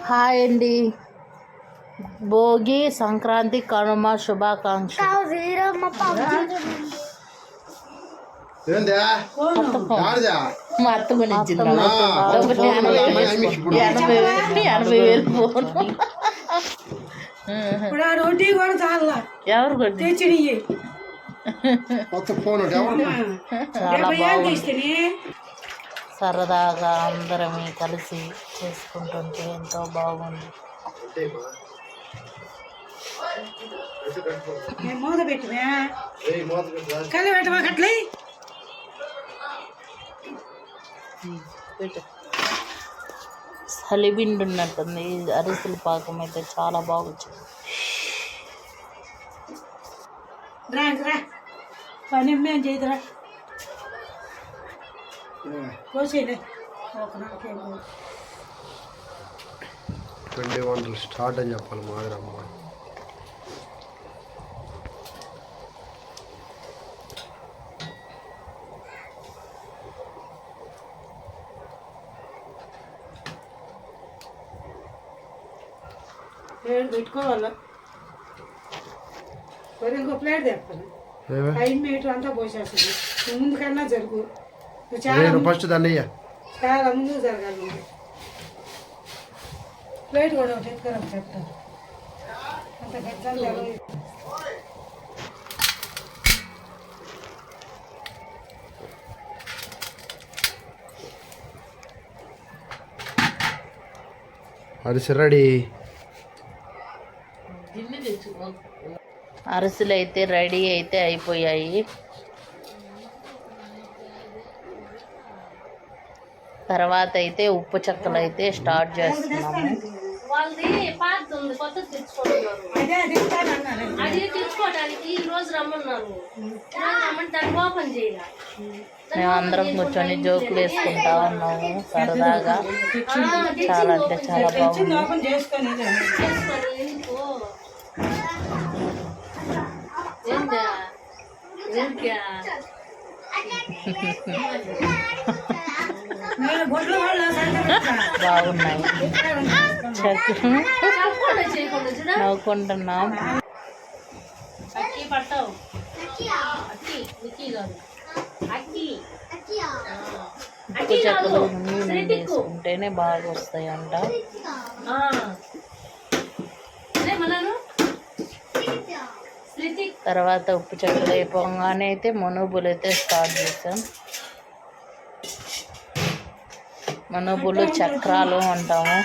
Hi అండి, భోగి సంక్రాంతి కనుమ శుభాకాంక్షలు. మా అత్త గురించి 80,000 ఫోన్. ఎవరు చాలా బాగుంది. సరదాగా అందరం కలిసి చేసుకుంటుంటే ఎంతో బాగుంది. సలిబిండి ఉన్నట్టుంది. అరిసెల పాకం అయితే చాలా బాగుంది. పని ఏం చేయదురా కోసేలే. పిండి వంటలు స్టార్ట్ అని చెప్పాలి మాదిరమ్మ. ప్లేట్ పెట్టుకోవాలా? మరి ఇంకో ప్లేట్ తెప్పాలి. 5 మీటర్ అంతా పోసేస్తుంది. ముందు కన్నా జరుగు. ఫస్ట్ దాన్ని చాలా ముందు జరగాలి. ప్లేట్ కూడా ఒకటి ఎత్తుకోరా చెప్తాను. అంత పెద్ద అరిసె రెడీ. అరిసెలు అయితే రెడీ అయితే అయిపోయాయి. తర్వాత అయితే ఉప్పు చెక్కలు అయితే స్టార్ట్ చేస్తున్నాము. మేమందరం కూర్చొని జోకులు వేసుకుంటా ఉన్నాము సరదాగా. చాలా అంటే చాలా బాగుంది. బాగున్నాయి. నవ్వుకుంటున్నాం. ఉప్పు చెక్కలు నూనె వేసుకుంటేనే బాగా వస్తాయంట. తర్వాత ఉప్పు చెక్కలు అయిపోగానే అయితే మనుబులు అయితే స్టార్ట్ చేసాం. మనుబులు చక్రాలు అంటాము.